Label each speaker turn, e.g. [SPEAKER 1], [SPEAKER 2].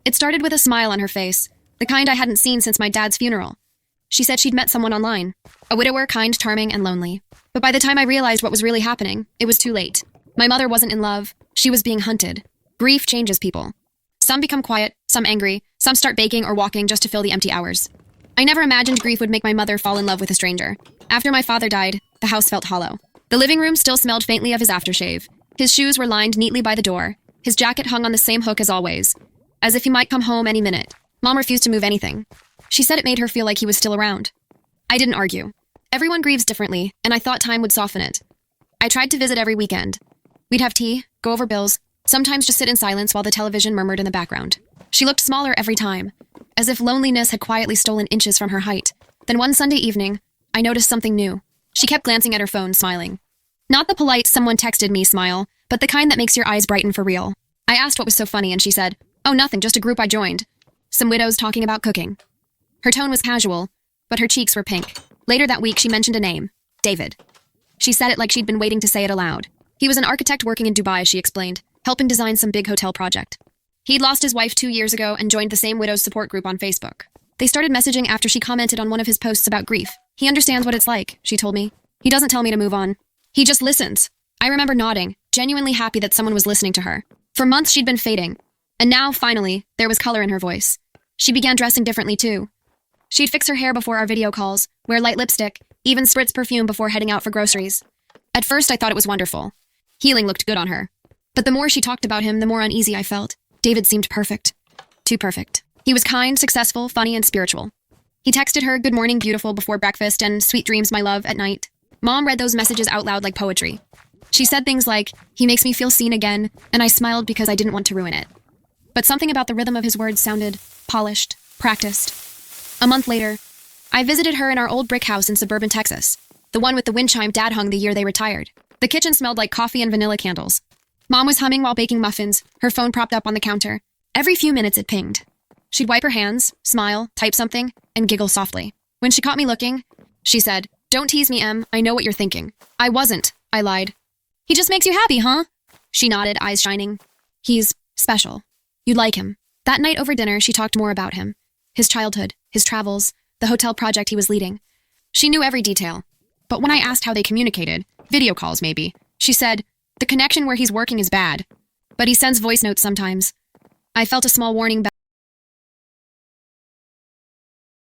[SPEAKER 1] It started with a smile on her face, the kind I hadn't seen since my dad's funeral. She said she'd met someone online, a widower, kind, charming, and lonely. But by the time I realized what was really happening, it was too late. My mother wasn't in love. She was being hunted. Grief changes people. Some become quiet, some angry, some start baking or walking just to fill the empty hours. I never imagined grief would make my mother fall in love with a stranger. After my father died, the house felt hollow. The living room still smelled faintly of his aftershave. His shoes were lined neatly by the door. His jacket hung on the same hook as always, as if he might come home any minute. Mom refused to move anything. She said it made her feel like he was still around. I didn't argue. Everyone grieves differently, and I thought time would soften it. I tried to visit every weekend. We'd have tea, go over bills, sometimes just sit in silence while the television murmured in the background. She looked smaller every time, as if loneliness had quietly stolen inches from her height. Then one Sunday evening, I noticed something new. She kept glancing at her phone, smiling. Not the polite someone texted me smile, but the kind that makes your eyes brighten for real. I asked what was so funny, and she said, "Oh, nothing, just a group I joined. Some widows talking about cooking." Her tone was casual, but her cheeks were pink. Later that week, she mentioned a name, David. She said it like she'd been waiting to say it aloud. He was an architect working in Dubai, she explained, helping design some big hotel project. He'd lost his wife 2 years ago and joined the same widows support group on Facebook. They started messaging after she commented on one of his posts about grief. He understands what it's like, she told me. He doesn't tell me to move on. He just listens. I remember nodding, genuinely happy that someone was listening to her. For months she'd been fading, and now, finally, there was color in her voice. She began dressing differently too. She'd fix her hair before our video calls, wear light lipstick, even spritz perfume before heading out for groceries. At first I thought it was wonderful. Healing looked good on her. But the more she talked about him, the more uneasy I felt. David seemed perfect. Too perfect. He was kind, successful, funny, and spiritual. He texted her, "Good morning, beautiful," before breakfast, and "Sweet dreams, my love," at night. Mom read those messages out loud like poetry. She said things like, "He makes me feel seen again," and I smiled because I didn't want to ruin it. But something about the rhythm of his words sounded polished, practiced. A month later, I visited her in our old brick house in suburban Texas, the one with the wind chime Dad hung the year they retired. The kitchen smelled like coffee and vanilla candles. Mom was humming while baking muffins, her phone propped up on the counter. Every few minutes it pinged. She'd wipe her hands, smile, type something, and giggle softly. When she caught me looking, she said, "Don't tease me, Em. I know what you're thinking." "I wasn't," I lied. "He just makes you happy, huh?" She nodded, eyes shining. "He's special. You'd like him." That night over dinner, she talked more about him. His childhood, his travels, the hotel project he was leading. She knew every detail. But when I asked how they communicated, video calls maybe, she said, "The connection where he's working is bad, but he sends voice notes sometimes." I felt a small warning bell.